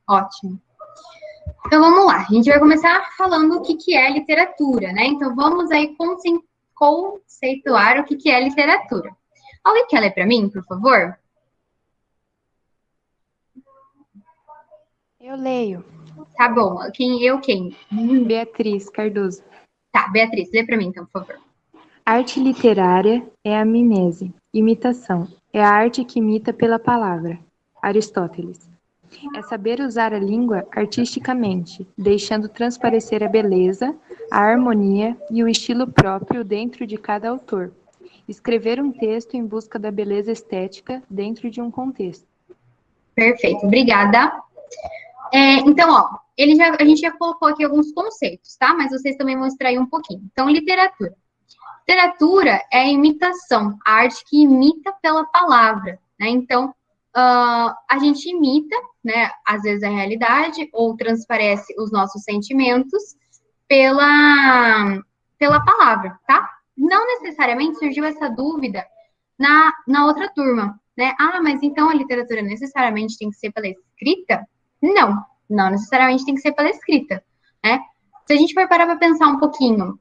Ótimo. Então, vamos lá. A gente vai começar falando o que é literatura, né? Então, vamos aí conceituar o que é literatura. Alguém quer ler para mim, por favor? Eu leio. Tá bom. Quem? Beatriz Cardoso. Tá, Beatriz, lê para mim, então, por favor. Arte literária é a mimese, imitação. É a arte que imita pela palavra. Aristóteles. É saber usar a língua artisticamente, deixando transparecer a beleza, a harmonia e o estilo próprio dentro de cada autor. Escrever um texto em busca da beleza estética dentro de um contexto. Perfeito, obrigada. Então, ó, a gente já colocou aqui alguns conceitos, tá? Mas vocês também vão extrair um pouquinho. Então, literatura. Literatura é a imitação, a arte que imita pela palavra, né? Então, a gente imita, né, às vezes a realidade, ou transparece os nossos sentimentos pela palavra, tá? Não necessariamente surgiu essa dúvida na outra turma, né? Ah, mas então a literatura necessariamente tem que ser pela escrita? Não necessariamente tem que ser pela escrita, né? Se a gente for parar para pensar um pouquinho,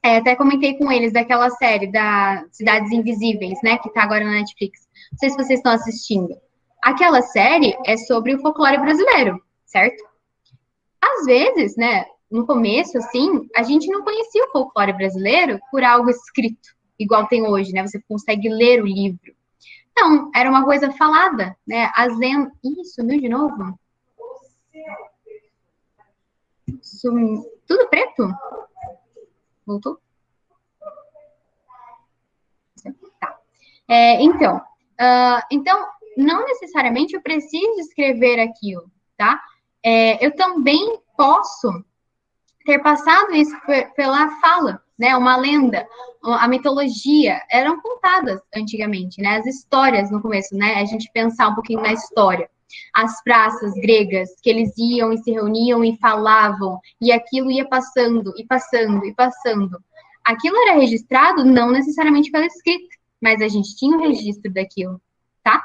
até comentei com eles daquela série da Cidades Invisíveis, né, que tá agora na Netflix. Não sei se vocês estão assistindo. Aquela série é sobre o folclore brasileiro, certo? Às vezes, né, no começo, assim, a gente não conhecia o folclore brasileiro por algo escrito, igual tem hoje, né? Você consegue ler o livro. Não, era uma coisa falada, né? As lendas... Ih, sumiu de novo? Tudo preto? Voltou? Tá. Então, não necessariamente eu preciso escrever aquilo, tá? Eu também posso ter passado isso pela fala, né? Uma lenda, a mitologia, eram contadas antigamente, né? As histórias no começo, né? A gente pensar um pouquinho na história. As praças gregas, que eles iam e se reuniam e falavam, e aquilo ia passando, e passando, e passando. Aquilo era registrado não necessariamente pela escrita, mas a gente tinha o registro daquilo, tá?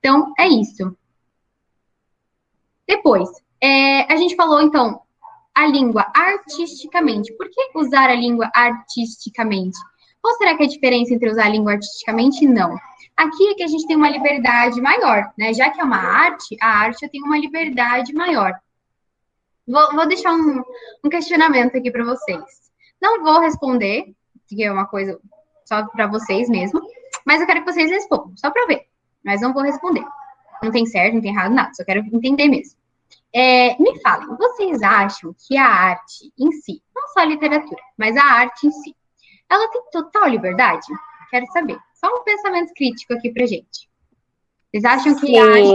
Então, é isso. Depois, a gente falou, então, a língua artisticamente. Por que usar a língua artisticamente? Qual será que é a diferença entre usar a língua artisticamente e não? Aqui é que a gente tem uma liberdade maior, né? Já que é uma arte, a arte eu tenho uma liberdade maior. Vou deixar um questionamento aqui para vocês. Não vou responder, que é uma coisa só para vocês mesmo, mas eu quero que vocês respondam, só para ver. Mas não vou responder. Não tem certo, não tem errado, nada. Só quero entender mesmo. Me falem, vocês acham que a arte em si, não só a literatura, mas a arte em si, ela tem total liberdade? Quero saber. Só um pensamento crítico aqui pra gente. Vocês acham que a arte...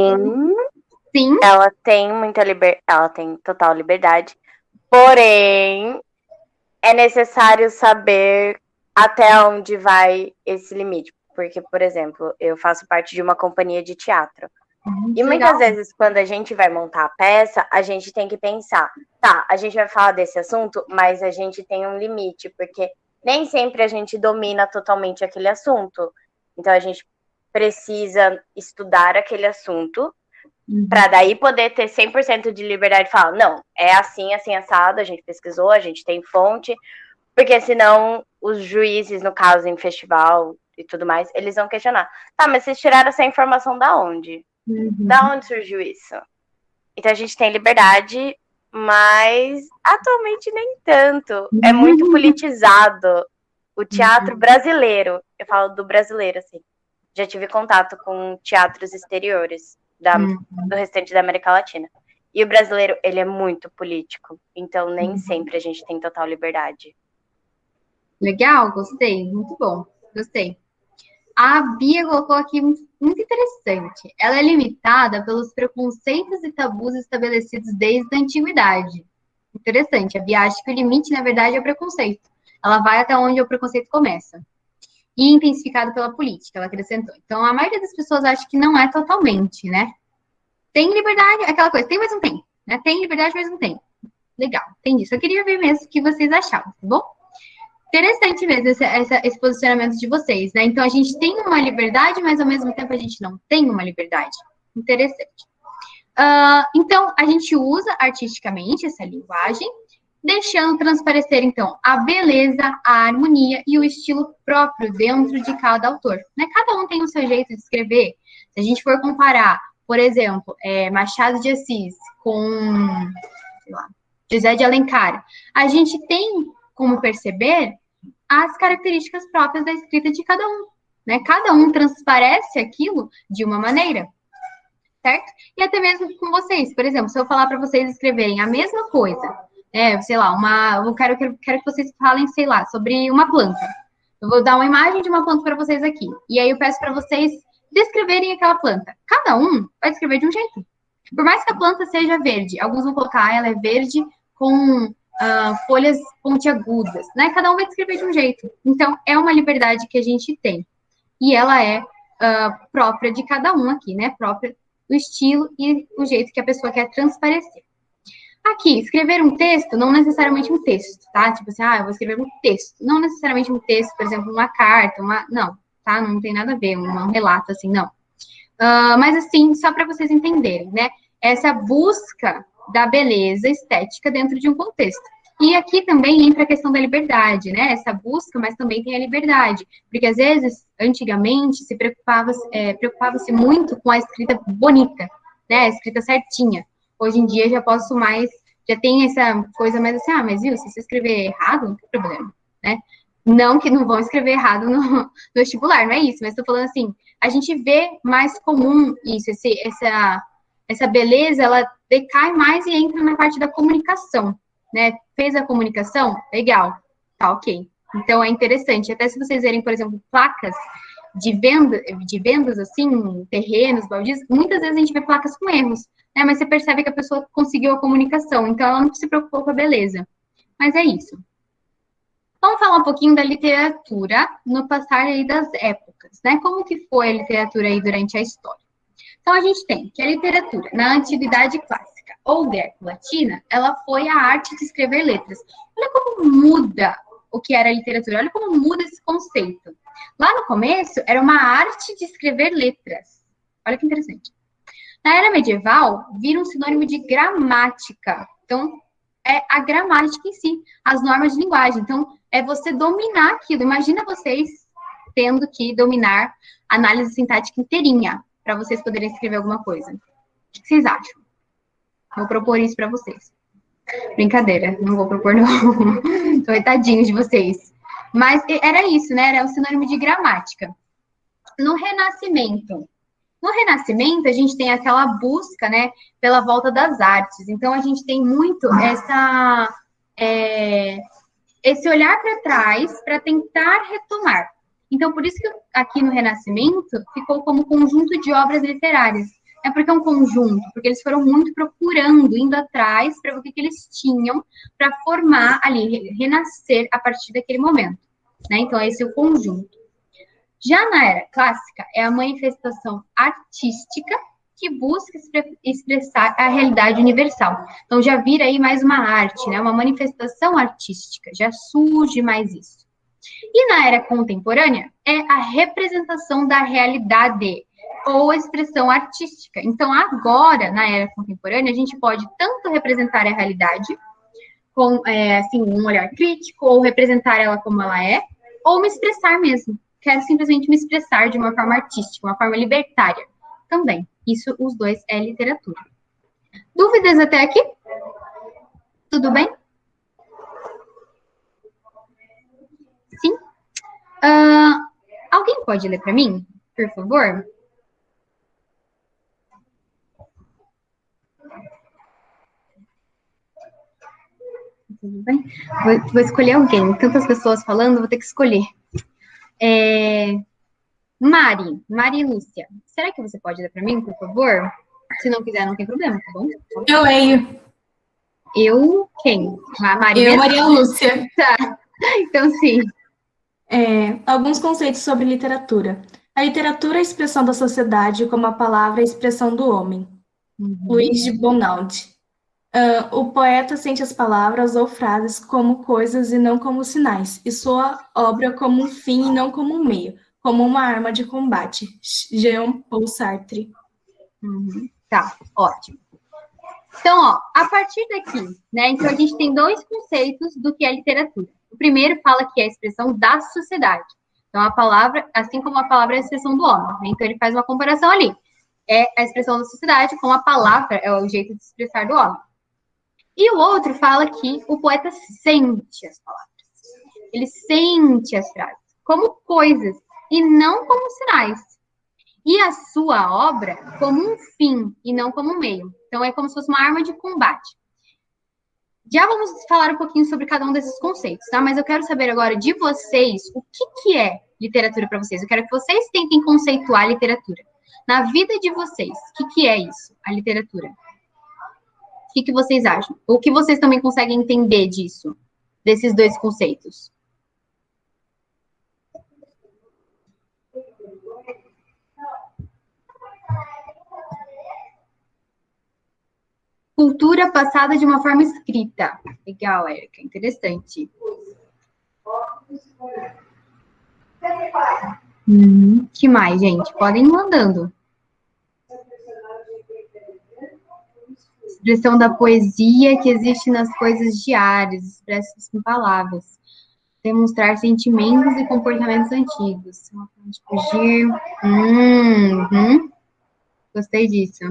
Sim. Ela tem muita liberdade, ela tem total liberdade, porém, é necessário saber até onde vai esse limite. Porque, por exemplo, eu faço parte de uma companhia de teatro. E muitas vezes, quando a gente vai montar a peça, a gente tem que pensar, tá, a gente vai falar desse assunto, mas a gente tem um limite, porque nem sempre a gente domina totalmente aquele assunto. Então, a gente precisa estudar aquele assunto, para daí poder ter 100% de liberdade de falar, não, é assim, assim, assado, a gente pesquisou, a gente tem fonte, porque senão os juízes, no caso, em festival e tudo mais, eles vão questionar, tá, mas vocês tiraram essa informação da onde? Da onde surgiu isso? Então a gente tem liberdade, mas atualmente nem tanto. É muito politizado o teatro brasileiro. Eu falo do brasileiro, assim. Já tive contato com teatros exteriores do restante da América Latina. E o brasileiro, ele é muito político. Então nem sempre a gente tem total liberdade. Legal, gostei. Muito bom. Gostei. A Bia colocou aqui muito interessante. Ela é limitada pelos preconceitos e tabus estabelecidos desde a antiguidade. Interessante. A Bia acha que o limite, na verdade, é o preconceito. Ela vai até onde o preconceito começa. E intensificado pela política, ela acrescentou. Então, a maioria das pessoas acha que não é totalmente, né? Tem liberdade, aquela coisa, tem, mas não tem. Né? Tem liberdade, mas não tem. Legal, tem isso. Eu queria ver mesmo o que vocês achavam, tá bom? Interessante mesmo esse posicionamento de vocês, né? Então, a gente tem uma liberdade, mas ao mesmo tempo a gente não tem uma liberdade. Interessante. Então, a gente usa artisticamente essa linguagem, deixando transparecer, então, a beleza, a harmonia e o estilo próprio dentro de cada autor. Né? Cada um tem o seu jeito de escrever. Se a gente for comparar, por exemplo, Machado de Assis com, sei lá, José de Alencar, a gente tem como perceber as características próprias da escrita de cada um. Né? Cada um transparece aquilo de uma maneira. Certo? E até mesmo com vocês. Por exemplo, se eu falar para vocês escreverem a mesma coisa, sei lá, eu quero que vocês falem, sei lá, sobre uma planta. Eu vou dar uma imagem de uma planta para vocês aqui. E aí eu peço para vocês descreverem aquela planta. Cada um vai descrever de um jeito. Por mais que a planta seja verde, alguns vão colocar, ela é verde com folhas pontiagudas, né? Cada um vai descrever de um jeito. Então, é uma liberdade que a gente tem. E ela é própria de cada um aqui, né? Própria do estilo e o jeito que a pessoa quer transparecer. Aqui, escrever um texto, não necessariamente um texto, tá? Tipo assim, eu vou escrever um texto. Não necessariamente um texto, por exemplo, uma carta, não, tá? Não tem nada a ver, um relato, assim, não. Mas, assim, só para vocês entenderem, né? Essa busca da beleza estética dentro de um contexto. E aqui também entra a questão da liberdade, né? Essa busca, mas também tem a liberdade. Porque, às vezes, antigamente, se preocupava-se muito com a escrita bonita, né? A escrita certinha. Hoje em dia, já tem essa coisa mais assim, mas viu, se você escrever errado, não tem problema, né? Não que não vão escrever errado no vestibular, não é isso. Mas estou falando assim, a gente vê mais comum isso, essa beleza, ela decai mais e entra na parte da comunicação. Né? Fez a comunicação? Legal. Tá, ok. Então, é interessante. Até se vocês verem, por exemplo, placas de vendas, assim, terrenos, baldios, muitas vezes a gente vê placas com erros, né? Mas você percebe que a pessoa conseguiu a comunicação, então ela não se preocupou com a beleza. Mas é isso. Vamos falar um pouquinho da literatura no passar aí das épocas, né? Como que foi a literatura aí durante a história? Então, a gente tem que a literatura, na Antiguidade Clássica ou Greco-Latina, ela foi a arte de escrever letras. Olha como muda o que era a literatura, olha como muda esse conceito. Lá no começo, era uma arte de escrever letras. Olha que interessante. Na era medieval, vira um sinônimo de gramática. Então, é a gramática em si, as normas de linguagem. Então, é você dominar aquilo. Imagina vocês tendo que dominar a análise sintática inteirinha para vocês poderem escrever alguma coisa. O que vocês acham? Vou propor isso para vocês. Brincadeira, não vou propor não. Tô tadinho de vocês. Mas era isso, né? Era um sinônimo de gramática. No Renascimento, a gente tem aquela busca, né, pela volta das artes. Então, a gente tem muito esse olhar para trás para tentar retomar. Então, por isso que aqui no Renascimento ficou como conjunto de obras literárias. É porque é um conjunto, porque eles foram muito procurando, indo atrás para ver o que eles tinham para formar ali, renascer a partir daquele momento. Né? Então, esse é o conjunto. Já na era clássica, é a manifestação artística que busca expressar a realidade universal. Então, já vira aí mais uma arte, né? Uma manifestação artística, já surge mais isso. E na era contemporânea, é a representação da realidade, ou a expressão artística. Então, agora, na era contemporânea, a gente pode tanto representar a realidade com assim, um olhar crítico, ou representar ela como ela é, ou me expressar mesmo. Quero simplesmente me expressar de uma forma artística, uma forma libertária também. Isso, os dois, é literatura. Dúvidas até aqui? Tudo bem? Sim? Alguém pode ler para mim, por favor? Tudo bem? Vou escolher alguém. Tantas pessoas falando, vou ter que escolher. Mari Lúcia, será que você pode ler para mim, por favor? Se não quiser, não tem problema, tá bom? Eu leio. Eu? Quem? Maria Lúcia. Tá, então sim. Alguns conceitos sobre literatura. A literatura é a expressão da sociedade como a palavra é a expressão do homem. Luiz de Bonald. O poeta sente as palavras ou frases como coisas e não como sinais, e sua obra como um fim e não como um meio, como uma arma de combate. Jean Paul Sartre. Tá, ótimo. Então, ó, a partir daqui, né, então a gente tem dois conceitos do que é literatura. O primeiro fala que é a expressão da sociedade. Então, a palavra, assim como a palavra é a expressão do homem, né? Então ele faz uma comparação ali. É a expressão da sociedade, como a palavra é o jeito de se expressar do homem. E o outro fala que o poeta sente as palavras. Ele sente as frases como coisas e não como sinais. E a sua obra como um fim e não como um meio. Então, é como se fosse uma arma de combate. Já vamos falar um pouquinho sobre cada um desses conceitos, tá? Mas eu quero saber agora de vocês o que é literatura para vocês. Eu quero que vocês tentem conceituar a literatura. Na vida de vocês, o que é isso, a literatura? O que vocês acham? O que vocês também conseguem entender disso, desses dois conceitos? Cultura passada de uma forma escrita. Legal, Érica, interessante. Que mais, gente? Podem ir mandando. Expressão da poesia que existe nas coisas diárias, expressas com palavras. Demonstrar sentimentos e comportamentos antigos. Uma forma de fugir. Gostei disso.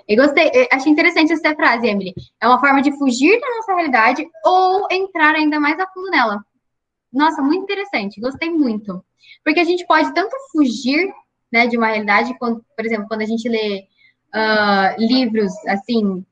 Eu gostei, achei interessante essa frase, Emily. É uma forma de fugir da nossa realidade ou entrar ainda mais a fundo nela. Nossa, muito interessante, gostei muito. Porque a gente pode tanto fugir, né, de uma realidade, quando, por exemplo, quando a gente lê livros, assim,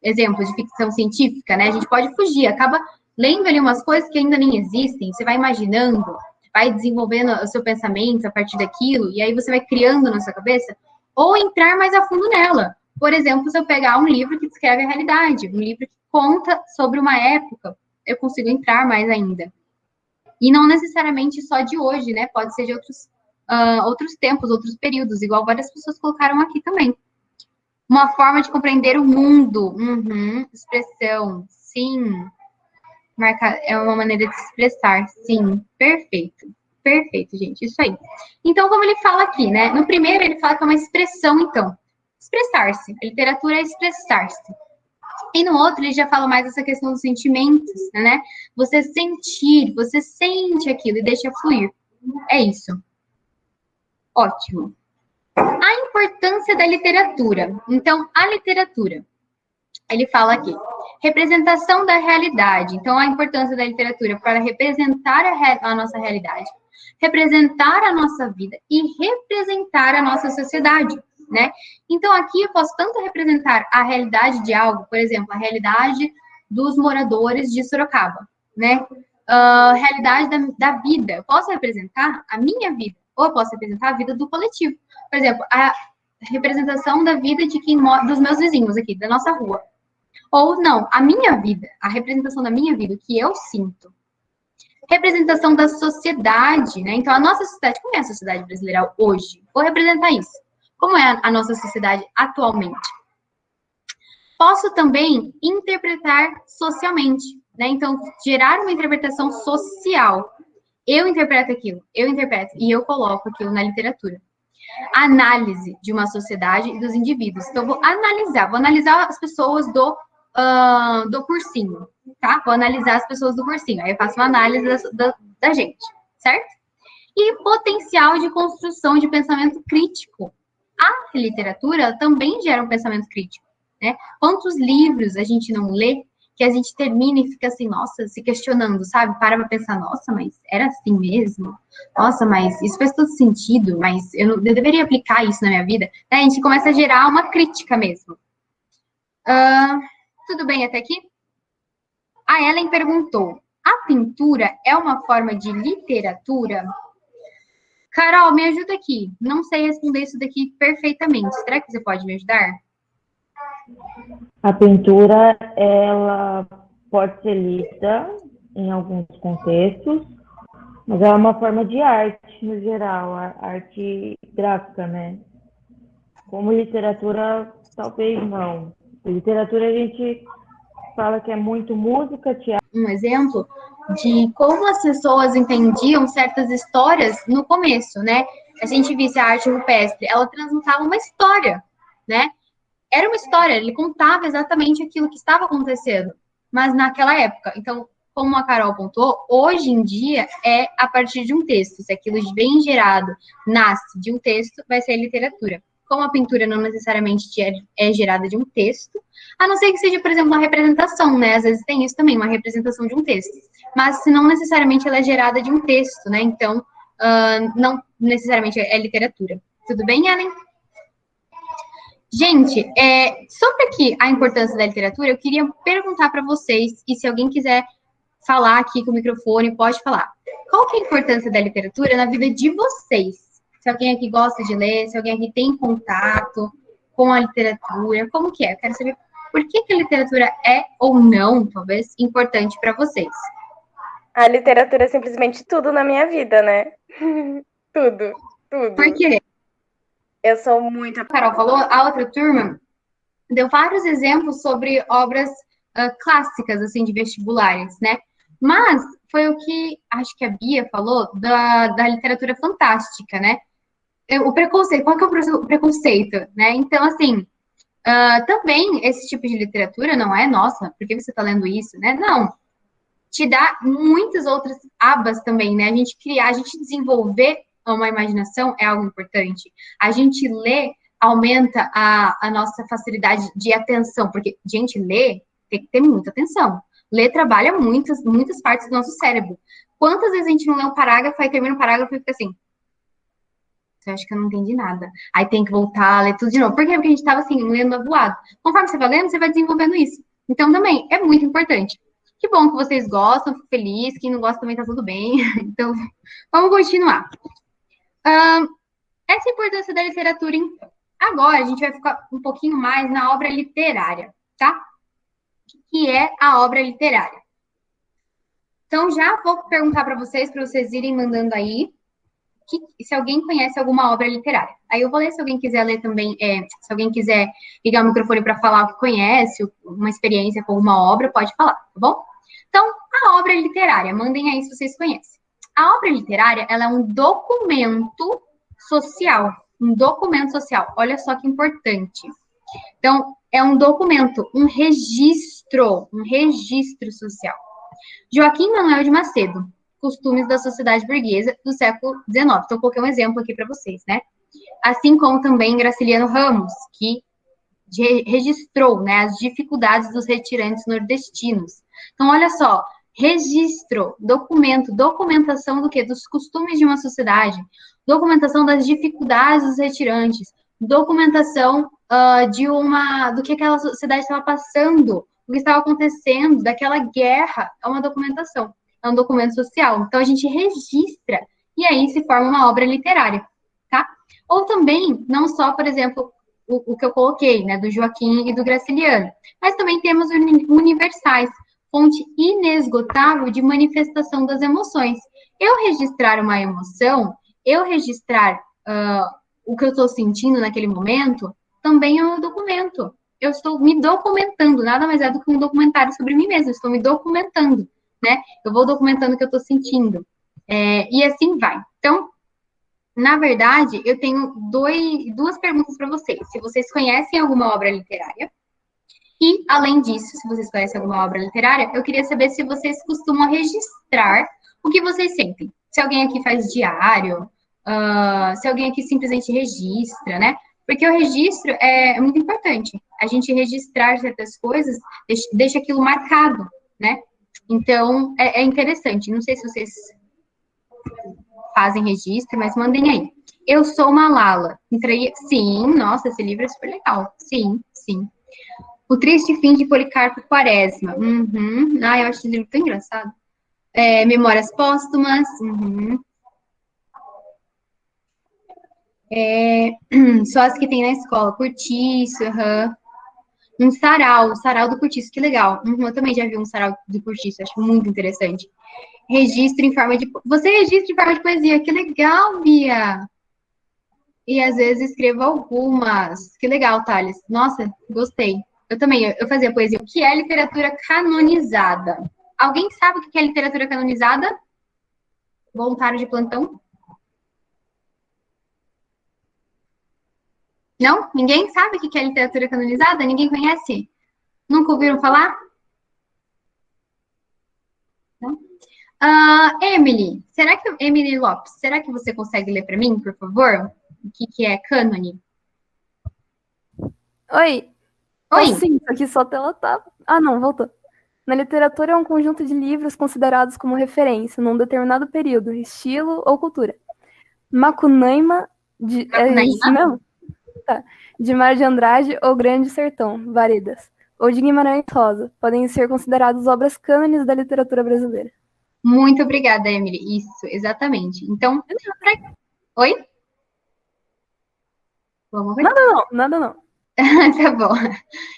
exemplos de ficção científica, né, a gente pode fugir, acaba lendo ali umas coisas que ainda nem existem, você vai imaginando, vai desenvolvendo o seu pensamento a partir daquilo, e aí você vai criando na sua cabeça, ou entrar mais a fundo nela. Por exemplo, se eu pegar um livro que descreve a realidade, um livro que conta sobre uma época, eu consigo entrar mais ainda. E não necessariamente só de hoje, né? Pode ser de outros tempos, outros períodos, igual várias pessoas colocaram aqui também. Uma forma de compreender o mundo. Expressão, sim. É uma maneira de se expressar, sim. Perfeito. Perfeito, gente. Isso aí. Então, como ele fala aqui, né? No primeiro, ele fala que é uma expressão, então. Expressar-se. A literatura é expressar-se. E no outro, ele já fala mais essa questão dos sentimentos, né? Você sentir, você sente aquilo e deixa fluir. É isso. Ótimo. A importância da literatura. Então, a literatura. Ele fala aqui. Representação da realidade. Então, a importância da literatura para representar a nossa realidade. Representar a nossa vida e representar a nossa sociedade. Né? Então, aqui eu posso tanto representar a realidade de algo, por exemplo, a realidade dos moradores de Sorocaba, né? A realidade da vida. Eu posso representar a minha vida, ou eu posso representar a vida do coletivo. Por exemplo, a representação da vida de quem mora, dos meus vizinhos aqui, da nossa rua. Ou não, a minha vida, a representação da minha vida, o que eu sinto. Representação da sociedade, né? Então, a nossa sociedade, como é a sociedade brasileira hoje? Vou representar isso. Como é a nossa sociedade atualmente? Posso também interpretar socialmente, né? Então, gerar uma interpretação social. Eu interpreto aquilo, e eu coloco aquilo na literatura. Análise de uma sociedade e dos indivíduos. Então, vou analisar as pessoas do cursinho, tá? Vou analisar as pessoas do cursinho. Aí eu faço uma análise da gente, certo? E potencial de construção de pensamento crítico. A literatura também gera um pensamento crítico, né? Quantos livros a gente não lê que a gente termina e fica assim, nossa, se questionando, sabe? Para pra pensar, nossa, mas era assim mesmo? Nossa, mas isso faz todo sentido, mas eu deveria aplicar isso na minha vida? Né? A gente começa a gerar uma crítica mesmo. Tudo bem até aqui? A Ellen perguntou, a pintura é uma forma de literatura? Carol, me ajuda aqui. Não sei responder isso daqui perfeitamente. Será que você pode me ajudar? A pintura, ela pode ser lida em alguns contextos, mas é uma forma de arte, no geral, a arte gráfica, né? Como literatura, talvez não. Literatura, a gente fala que é muito música, teatro. Um exemplo de como as pessoas entendiam certas histórias no começo, né? A gente visse a arte rupestre, ela transmitava uma história, né? era uma história, ele contava exatamente aquilo que estava acontecendo, mas naquela época. Então, como a Carol pontuou, hoje em dia é a partir de um texto. Se aquilo vem gerado, nasce de um texto, vai ser literatura. Como a pintura não necessariamente é gerada de um texto, a não ser que seja, por exemplo, uma representação, né? Às vezes tem isso também, uma representação de um texto. Mas se não necessariamente ela é gerada de um texto, né? Então, não necessariamente é literatura. Tudo bem, Ellen? Gente, sobre aqui a importância da literatura, eu queria perguntar para vocês, e se alguém quiser falar aqui com o microfone, pode falar. Qual que é a importância da literatura na vida de vocês? Se alguém aqui gosta de ler, se alguém aqui tem contato com a literatura, como que é? Eu quero saber por que a literatura é ou não, talvez, importante para vocês. A literatura é simplesmente tudo na minha vida, né? Tudo. Por quê? Eu sou muito... A Carol falou, a outra turma deu vários exemplos sobre obras clássicas, assim, de vestibulares, né? Mas foi o que, acho que a Bia falou, da literatura fantástica, né? O preconceito, qual que é o preconceito, né? Então, assim, também esse tipo de literatura não é, nossa, por que você está lendo isso, né? Não. Te dá muitas outras abas também, né? A gente desenvolver uma imaginação é algo importante. A gente lê aumenta a nossa facilidade de atenção, porque, gente, ler tem que ter muita atenção. Ler trabalha muitas partes do nosso cérebro. Quantas vezes a gente não lê um parágrafo, aí termina um parágrafo e fica assim, eu acho que eu não entendi nada. Aí tem que voltar a ler tudo de novo. Por quê? Porque a gente estava assim, lendo avoado. Conforme você vai lendo, você vai desenvolvendo isso. Então, também, é muito importante. Que bom que vocês gostam, fico feliz. Quem não gosta também tá tudo bem. Então, vamos continuar. Essa é a importância da literatura, então. Agora, a gente vai ficar um pouquinho mais na obra literária, tá? O que é a obra literária? Então, já vou perguntar para vocês irem mandando aí, se alguém conhece alguma obra literária. Aí eu vou ler, se alguém quiser ler também, se alguém quiser ligar o microfone para falar o que conhece, uma experiência com uma obra, pode falar, tá bom? Então, a obra literária, mandem aí se vocês conhecem. A obra literária, ela é um documento social, olha só que importante. Então, é um documento, um registro social. Joaquim Manuel de Macedo, Costumes da Sociedade Burguesa do século XIX. Então, coloquei um exemplo aqui para vocês, né? Assim como também Graciliano Ramos, que registrou, né, as dificuldades dos retirantes nordestinos. Então, olha só, registro, documentação do quê? Dos costumes de uma sociedade, documentação das dificuldades dos retirantes, documentação do que aquela sociedade estava passando, o que estava acontecendo, daquela guerra, é uma documentação, é um documento social. Então, a gente registra e aí se forma uma obra literária, tá? Ou também, não só, por exemplo, o que eu coloquei, né, do Joaquim e do Graciliano, mas também temos universais, fonte inesgotável de manifestação das emoções. Eu registrar uma emoção, eu registrar o que eu estou sentindo naquele momento, também é um documento. Eu estou me documentando, nada mais é do que um documentário sobre mim mesma, eu estou me documentando, né? Eu vou documentando o que eu estou sentindo. E assim vai. Então, na verdade, eu tenho duas perguntas para vocês. Se vocês conhecem alguma obra literária, e, além disso, se vocês conhecem alguma obra literária, eu queria saber se vocês costumam registrar o que vocês sentem. Se alguém aqui faz diário, se alguém aqui simplesmente registra, né? Porque o registro é muito importante. A gente registrar certas coisas deixa aquilo marcado, né? Então, é interessante. Não sei se vocês fazem registro, mas mandem aí. Eu Sou Malala. Sim, nossa, esse livro é super legal. Sim. O Triste Fim de Policarpo Quaresma. Uhum. Eu acho esse livro tão engraçado. Memórias Póstumas. Uhum. Só as que tem na escola. Cortiço, uhum. Um sarau, o sarau do Cortiço, que legal. Uhum, eu também já vi um sarau do Cortiço, acho muito interessante. Registro em forma de... Você registra em forma de poesia, que legal, Bia! E às vezes escrevo algumas. Que legal, Thales. Nossa, gostei. Eu também, eu fazia poesia. O que é literatura canonizada? Alguém sabe o que é literatura canonizada? Voluntário de plantão? Não? Ninguém sabe o que é literatura canonizada? Ninguém conhece? Nunca ouviram falar? Não? Emily, Emily Lopes, será que você consegue ler para mim, por favor? O que é cânone? Oi. Oi. Sim, aqui só a tela tá... Ah, não, voltou. Na literatura é um conjunto de livros considerados como referência num determinado período, estilo ou cultura. Macunaíma, é isso mesmo? Tá. De Mário de Andrade ou Grande Sertão, Váridas. Ou de Guimarães Rosa. Podem ser considerados obras cânones da literatura brasileira. Muito obrigada, Emily. Isso, exatamente. Então, oi? Vamos ver? Nada não. Tá bom.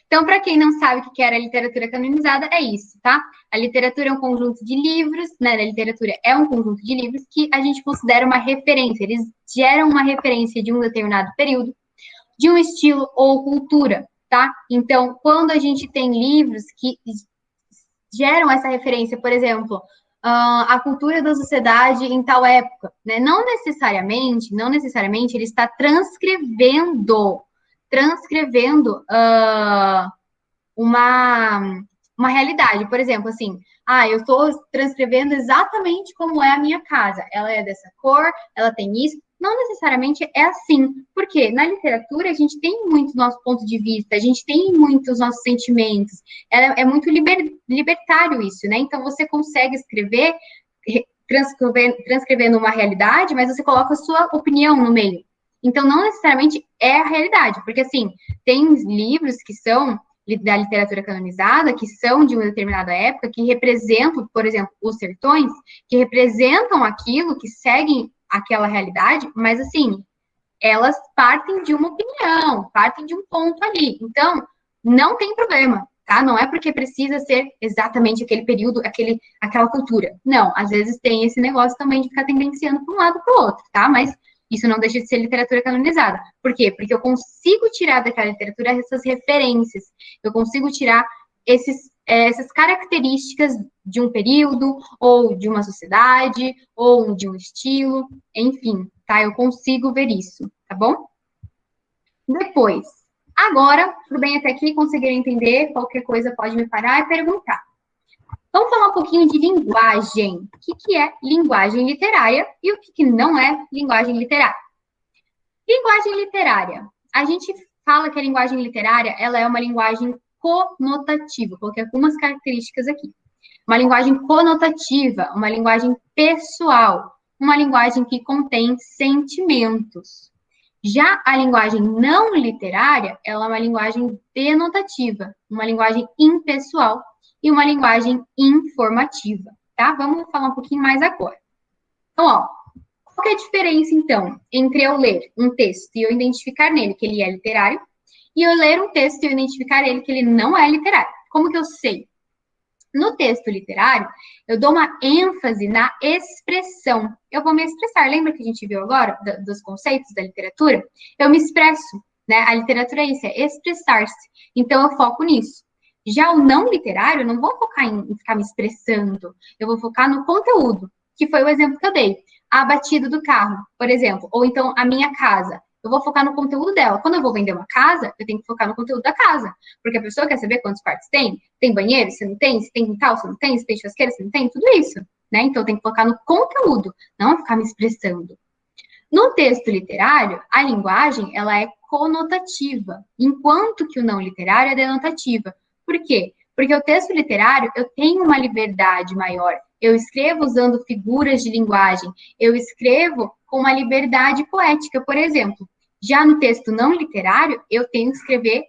Então, para quem não sabe o que era a literatura canonizada, é isso, tá? A literatura é um conjunto de livros, né? A literatura é um conjunto de livros que a gente considera uma referência. Eles geram uma referência de um determinado período, de um estilo ou cultura, tá? Então, quando a gente tem livros que geram essa referência, por exemplo, a cultura da sociedade em tal época, né? Não necessariamente ele está transcrevendo uma realidade. Por exemplo, assim, eu estou transcrevendo exatamente como é a minha casa. Ela é dessa cor, ela tem isso. Não necessariamente é assim, porque na literatura a gente tem muito nosso ponto de vista, a gente tem muitos nossos sentimentos, é muito libertário isso, né? Então você consegue escrever, transcrevendo uma realidade, mas você coloca a sua opinião no meio. Então não necessariamente é a realidade, porque assim, tem livros que são da literatura canonizada, que são de uma determinada época, que representam, por exemplo, os sertões, que representam aquilo, que seguem aquela realidade, mas assim, elas partem de uma opinião, partem de um ponto ali. Então, não tem problema, tá? Não é porque precisa ser exatamente aquele período, aquela cultura. Não, às vezes tem esse negócio também de ficar tendenciando para um lado para o outro, tá? Mas isso não deixa de ser literatura canonizada. Por quê? Porque eu consigo tirar daquela literatura essas referências, eu consigo tirar essas características de um período, ou de uma sociedade, ou de um estilo, enfim, tá? Eu consigo ver isso, tá bom? Depois, agora, tudo bem até aqui, conseguiram entender? Qualquer coisa pode me parar e perguntar. Vamos falar um pouquinho de linguagem. O que é linguagem literária e o que não é linguagem literária? Linguagem literária. A gente fala que a linguagem literária ela é uma linguagem conotativa. Coloquei algumas características aqui. Uma linguagem conotativa, uma linguagem pessoal, uma linguagem que contém sentimentos. Já a linguagem não literária, ela é uma linguagem denotativa, uma linguagem impessoal e uma linguagem informativa, tá? Vamos falar um pouquinho mais agora. Então, qual que é a diferença, então, entre eu ler um texto e eu identificar nele que ele é literário e eu ler um texto e eu identificar nele que ele não é literário? Como que eu sei? No texto literário, eu dou uma ênfase na expressão. Eu vou me expressar. Lembra que a gente viu agora dos conceitos da literatura? Eu me expresso, né? A literatura é isso, é expressar-se. Então, eu foco nisso. Já o não literário, eu não vou focar em ficar me expressando. Eu vou focar no conteúdo, que foi o exemplo que eu dei. A batida do carro, por exemplo. Ou então, a minha casa. Eu vou focar no conteúdo dela. Quando eu vou vender uma casa, eu tenho que focar no conteúdo da casa. Porque a pessoa quer saber quantos quartos tem. Tem banheiro? Se não tem? Se tem quintal? Se não tem? Se tem churrasqueira? Se não tem? Tudo isso, né? Então, eu tenho que focar no conteúdo, não ficar me expressando. No texto literário, a linguagem, ela é conotativa, enquanto que o não literário é denotativa. Por quê? Porque o texto literário, eu tenho uma liberdade maior. Eu escrevo usando figuras de linguagem. Eu escrevo com uma liberdade poética, por exemplo. Já no texto não literário, eu tenho que escrever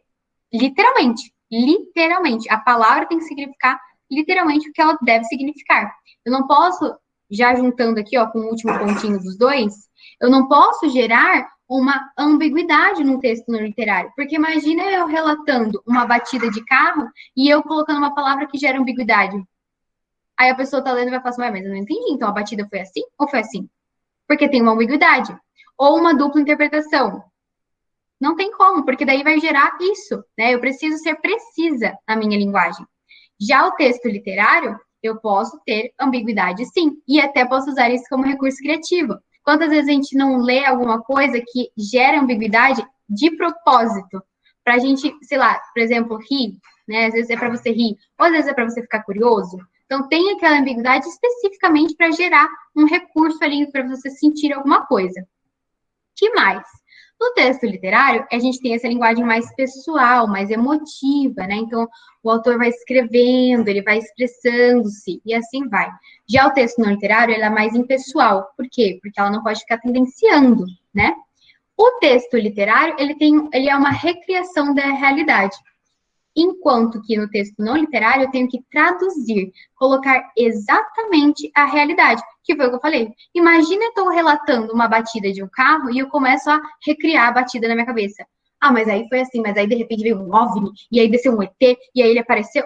literalmente. Literalmente. A palavra tem que significar literalmente o que ela deve significar. Eu não posso, já juntando aqui, com o último pontinho dos dois, eu não posso gerar uma ambiguidade no texto não literário. Porque imagina eu relatando uma batida de carro e eu colocando uma palavra que gera ambiguidade. Aí a pessoa tá lendo e vai falar assim, mas eu não entendi, então a batida foi assim ou foi assim? Porque tem uma ambiguidade. Ou uma dupla interpretação. Não tem como, porque daí vai gerar isso, né? Eu preciso ser precisa na minha linguagem. Já o texto literário, eu posso ter ambiguidade sim, e até posso usar isso como recurso criativo. Quantas vezes a gente não lê alguma coisa que gera ambiguidade de propósito, para a gente, sei lá, por exemplo, rir, né? Às vezes é para você rir, ou às vezes é para você ficar curioso. Então, tem aquela ambiguidade especificamente para gerar um recurso ali para você sentir alguma coisa. Que mais? No texto literário, a gente tem essa linguagem mais pessoal, mais emotiva, né? Então, o autor vai escrevendo, ele vai expressando-se, e assim vai. Já o texto não literário, ele é mais impessoal. Por quê? Porque ela não pode ficar tendenciando, né? O texto literário, ele é uma recriação da realidade. Enquanto que no texto não literário, eu tenho que traduzir, colocar exatamente a realidade, que foi o que eu falei. Imagina eu estou relatando uma batida de um carro e eu começo a recriar a batida na minha cabeça. Ah, mas aí foi assim, mas aí de repente veio um OVNI, e aí desceu um ET, e aí ele apareceu.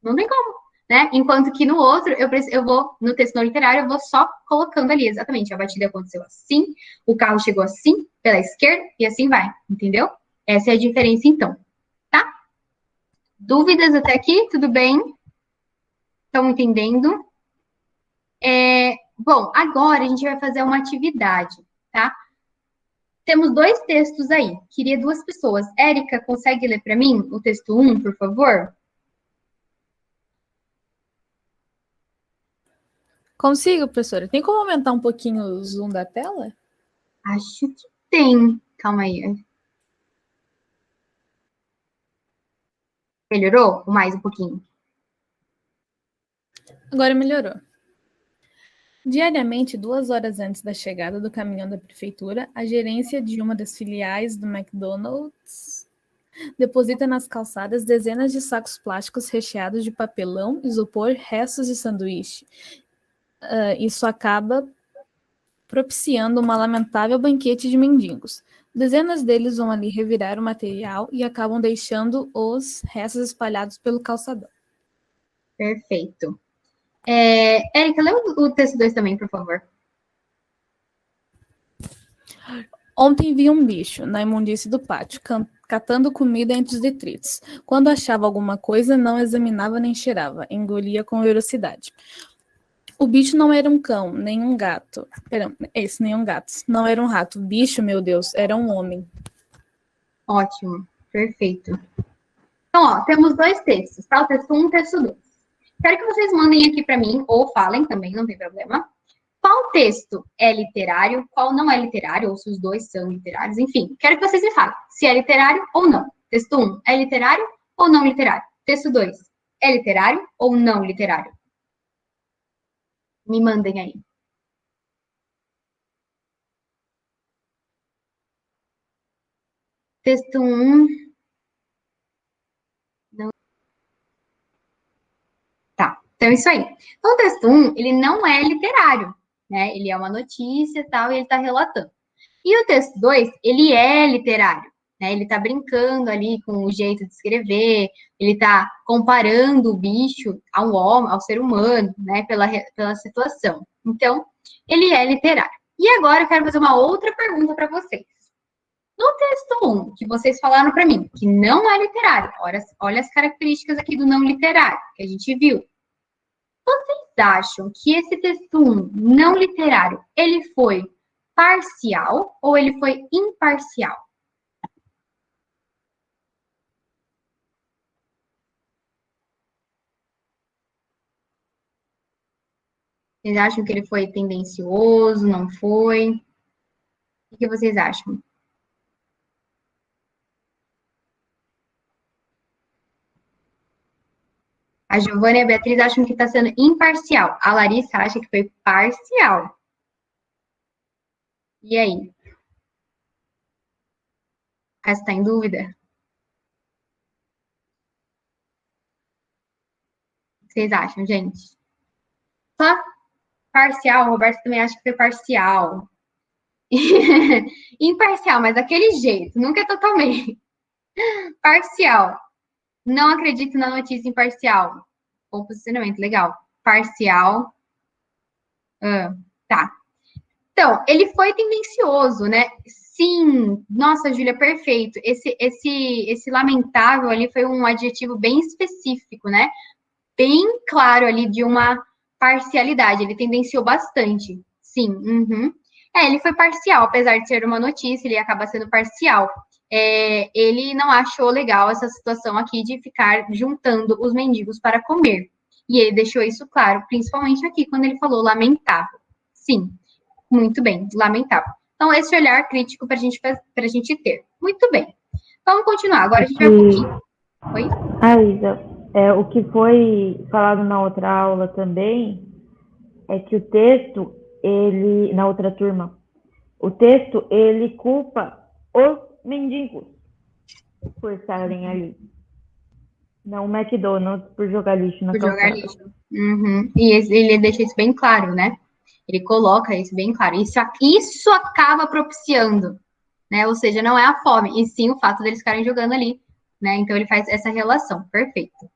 Não tem como, né? Enquanto que no outro, eu vou, no texto não literário, eu vou só colocando ali exatamente, a batida aconteceu assim, o carro chegou assim, pela esquerda, e assim vai, entendeu? Essa é a diferença, então. Dúvidas até aqui? Tudo bem? Estão entendendo? Bom, agora a gente vai fazer uma atividade, tá? Temos 2 textos aí. Queria 2 pessoas. Érica, consegue ler para mim o texto 1, por favor? Consigo, professora. Tem como aumentar um pouquinho o zoom da tela? Acho que tem. Calma aí. Melhorou? Ou mais um pouquinho? Agora melhorou. Diariamente, 2 horas antes da chegada do caminhão da prefeitura, a gerência de uma das filiais do McDonald's deposita nas calçadas dezenas de sacos plásticos recheados de papelão, isopor, restos de sanduíche. Isso acaba propiciando uma lamentável banquete de mendigos. Dezenas deles vão ali revirar o material e acabam deixando os restos espalhados pelo calçadão. Perfeito. Érica, lê o texto 2 também, por favor. Ontem vi um bicho na imundície do pátio, catando comida entre os detritos. Quando achava alguma coisa, não examinava nem cheirava, engolia com velocidade. O bicho não era um cão, nem um gato. Nem um gato. Não era um rato. O bicho, meu Deus, era um homem. Ótimo. Perfeito. Então, ó, temos 2 textos, tá? O texto 1 e o texto 2. Quero que vocês mandem aqui para mim, ou falem também, não tem problema. Qual texto é literário, qual não é literário, ou se os 2 são literários, enfim. Quero que vocês me falem se é literário ou não. Texto 1 é literário ou não literário? Texto 2 é literário ou não literário? Me mandem aí. Texto 1. Não. Tá, então é isso aí. Então, o texto 1, ele não é literário, né? Ele é uma notícia e tal, e ele está relatando. E o texto 2, ele é literário, né? Ele está brincando ali com o jeito de escrever, ele está comparando o bicho ao homem, ao ser humano, né? Pela situação. Então, ele é literário. E agora eu quero fazer uma outra pergunta para vocês. No texto 1, que vocês falaram para mim, que não é literário, olha as características aqui do não literário, que a gente viu. Vocês acham que esse texto 1, não literário, ele foi parcial ou ele foi imparcial? Vocês acham que ele foi tendencioso, não foi? O que vocês acham? A Giovana e a Beatriz acham que está sendo imparcial. A Larissa acha que foi parcial. E aí? Você está em dúvida? O que vocês acham, gente? Só parcial, o Roberto também acha que foi parcial. Imparcial, mas daquele jeito, nunca é totalmente. Parcial. Não acredito na notícia imparcial. Bom posicionamento, legal. Parcial. Tá. Então, ele foi tendencioso, né? Sim. Nossa, Júlia, perfeito. Esse lamentável ali foi um adjetivo bem específico, né? Bem claro ali de uma parcialidade. Ele tendenciou bastante. Sim. Uhum. Ele foi parcial, apesar de ser uma notícia, ele acaba sendo parcial. Ele não achou legal essa situação aqui de ficar juntando os mendigos para comer. E ele deixou isso claro, principalmente aqui, quando ele falou lamentável. Sim, muito bem, lamentável. Então, esse olhar crítico para a gente ter. Muito bem. Vamos continuar. Agora a gente vai um pouquinho. Oi? Isa, o que foi falado na outra aula também é que o texto, na outra turma, o texto, ele culpa os mendigos por estarem ali. Não o McDonald's por jogar lixo na calçada. Por jogar lixo. Uhum. E ele deixa isso bem claro, né? Ele coloca isso bem claro. Isso acaba propiciando, né? Ou seja, não é a fome, e sim o fato deles ficarem jogando ali, né? Então, ele faz essa relação. Perfeito.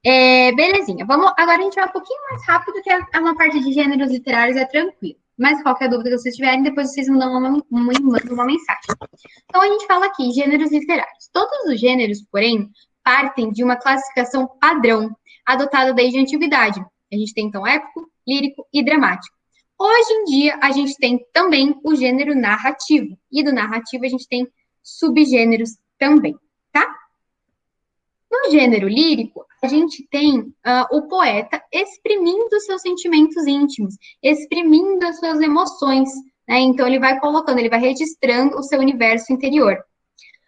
Belezinha. Agora a gente vai um pouquinho mais rápido, que uma parte de gêneros literários é tranquilo. Mas qualquer dúvida que vocês tiverem, depois vocês mandam uma mensagem. Então, a gente fala aqui, gêneros literários. Todos os gêneros, porém, partem de uma classificação padrão, adotada desde a antiguidade. A gente tem, então, épico, lírico e dramático. Hoje em dia, a gente tem também o gênero narrativo. E do narrativo, a gente tem subgêneros também, tá? No gênero lírico, a gente tem o poeta exprimindo seus sentimentos íntimos, exprimindo as suas emoções, né? Então, ele vai colocando, ele vai registrando o seu universo interior.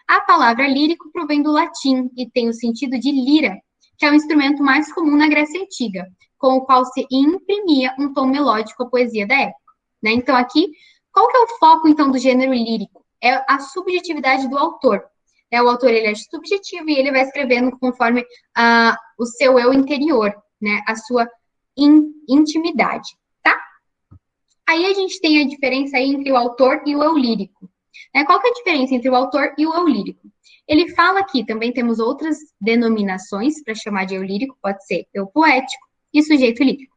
A palavra lírico provém do latim e tem o sentido de lira, que é o instrumento mais comum na Grécia Antiga, com o qual se imprimia um tom melódico à poesia da época, né? Então, aqui, qual que é o foco, então, do gênero lírico? É a subjetividade do autor. O autor, ele é subjetivo e ele vai escrevendo conforme o seu eu interior, né? A sua intimidade, tá? Aí a gente tem a diferença aí entre o autor e o eu lírico. Qual que é a diferença entre o autor e o eu lírico? Ele fala aqui, também temos outras denominações para chamar de eu lírico, pode ser eu poético e sujeito lírico.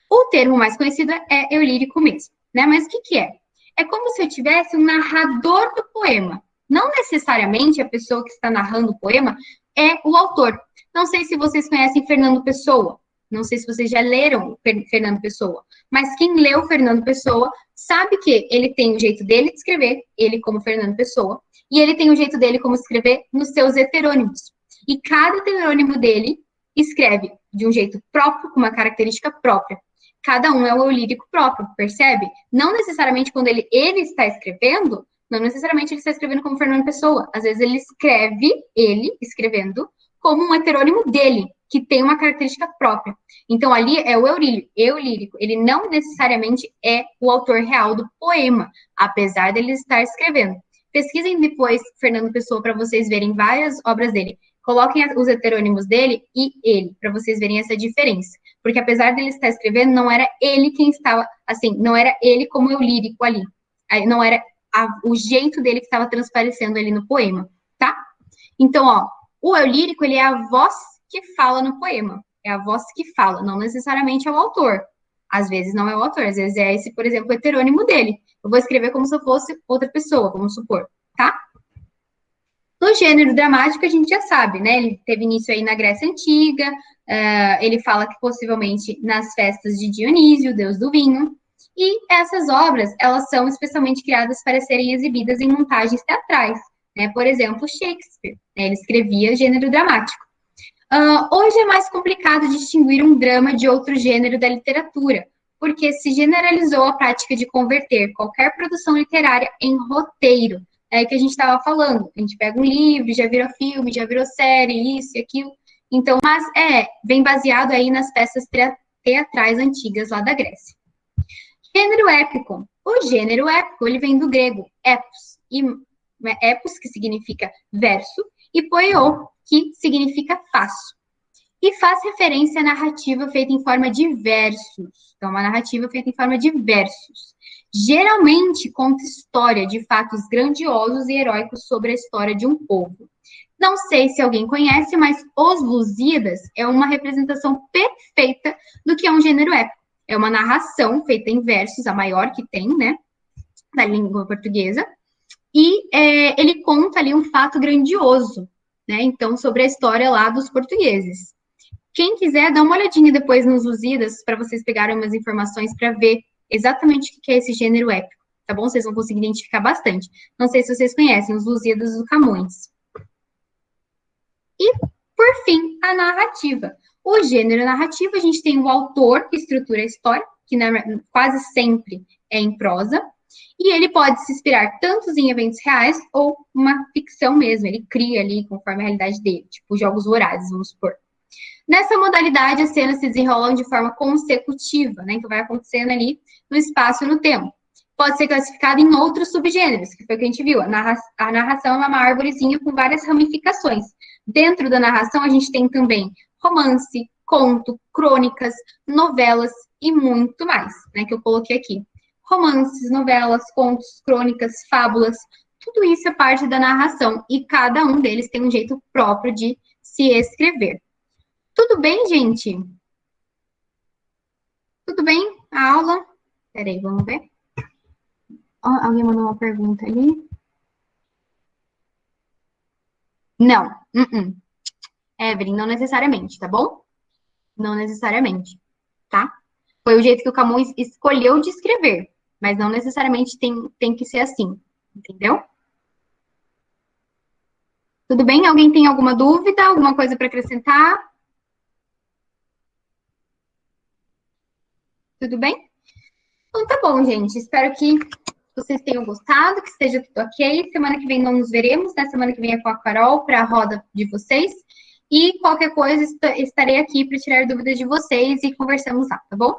O termo mais conhecido é eu lírico mesmo, né? Mas o que é? É como se eu tivesse um narrador do poema. Não necessariamente a pessoa que está narrando o poema é o autor. Não sei se vocês conhecem Fernando Pessoa. Não sei se vocês já leram Fernando Pessoa. Mas quem leu Fernando Pessoa sabe que ele tem o jeito dele de escrever, ele como Fernando Pessoa, e ele tem o jeito dele como escrever nos seus heterônimos. E cada heterônimo dele escreve de um jeito próprio, com uma característica própria. Cada um é o eu lírico próprio, percebe? Não necessariamente quando ele está escrevendo, não necessariamente ele está escrevendo como Fernando Pessoa. Às vezes ele escrevendo como um heterônimo dele, que tem uma característica própria. Então, ali é o eu lírico. Ele não necessariamente é o autor real do poema, apesar dele estar escrevendo. Pesquisem depois Fernando Pessoa para vocês verem várias obras dele. Coloquem os heterônimos dele e ele, para vocês verem essa diferença. Porque apesar dele estar escrevendo, não era ele quem estava, assim, não era ele como eu lírico ali. Não era o jeito dele que estava transparecendo ali no poema, tá? Então, o eu lírico, ele é a voz que fala no poema. É a voz que fala, não necessariamente é o autor. Às vezes não é o autor, às vezes é esse, por exemplo, o heterônimo dele. Eu vou escrever como se eu fosse outra pessoa, vamos supor, tá? No gênero dramático, a gente já sabe, né? Ele teve início aí na Grécia Antiga, ele fala que possivelmente nas festas de Dionísio, deus do vinho, e essas obras, elas são especialmente criadas para serem exibidas em montagens teatrais, né? Por exemplo, Shakespeare, né? Ele escrevia gênero dramático. Hoje é mais complicado distinguir um drama de outro gênero da literatura, porque se generalizou a prática de converter qualquer produção literária em roteiro. É que a gente estava falando. A gente pega um livro, já virou filme, já virou série, isso e aquilo. Então, mas vem baseado aí nas peças teatrais antigas lá da Grécia. Gênero épico. O gênero épico, ele vem do grego epos, epos, que significa verso, e poiô, que significa faço. E faz referência à narrativa feita em forma de versos. Então, uma narrativa feita em forma de versos. Geralmente conta história de fatos grandiosos e heróicos sobre a história de um povo. Não sei se alguém conhece, mas Os Lusíadas é uma representação perfeita do que é um gênero épico. É uma narração feita em versos, a maior que tem, né, da língua portuguesa, e ele conta ali um fato grandioso, né, então, sobre a história lá dos portugueses. Quem quiser, dá uma olhadinha depois nos Lusíadas, para vocês pegarem umas informações para ver exatamente o que é esse gênero épico, tá bom? Vocês vão conseguir identificar bastante. Não sei se vocês conhecem os Lusíadas do Camões. E, por fim, a narrativa. O gênero narrativo, a gente tem o autor que estrutura a história, que quase sempre é em prosa, e ele pode se inspirar tanto em eventos reais ou uma ficção mesmo, ele cria ali conforme a realidade dele, tipo jogos vorazes, vamos supor. Nessa modalidade, as cenas se desenrolam de forma consecutiva, né? Então vai acontecendo ali no espaço e no tempo. Pode ser classificado em outros subgêneros, que foi o que a gente viu. A narração é uma árvorezinha com várias ramificações. Dentro da narração, a gente tem também romance, conto, crônicas, novelas e muito mais, né? Que eu coloquei aqui. Romances, novelas, contos, crônicas, fábulas, tudo isso é parte da narração e cada um deles tem um jeito próprio de se escrever. Tudo bem, gente? Tudo bem? A aula? Peraí, vamos ver. Alguém mandou uma pergunta ali? Não. Evelyn, não necessariamente, tá bom? Não necessariamente, tá? Foi o jeito que o Camões escolheu de escrever, mas não necessariamente tem que ser assim, entendeu? Tudo bem? Alguém tem alguma dúvida, alguma coisa para acrescentar? Tudo bem? Então tá bom, gente. Espero que vocês tenham gostado, que esteja tudo ok. Semana que vem não nos veremos, né? Semana que vem é com a Carol para a roda de vocês. E qualquer coisa, estarei aqui para tirar dúvidas de vocês e conversamos lá, tá bom?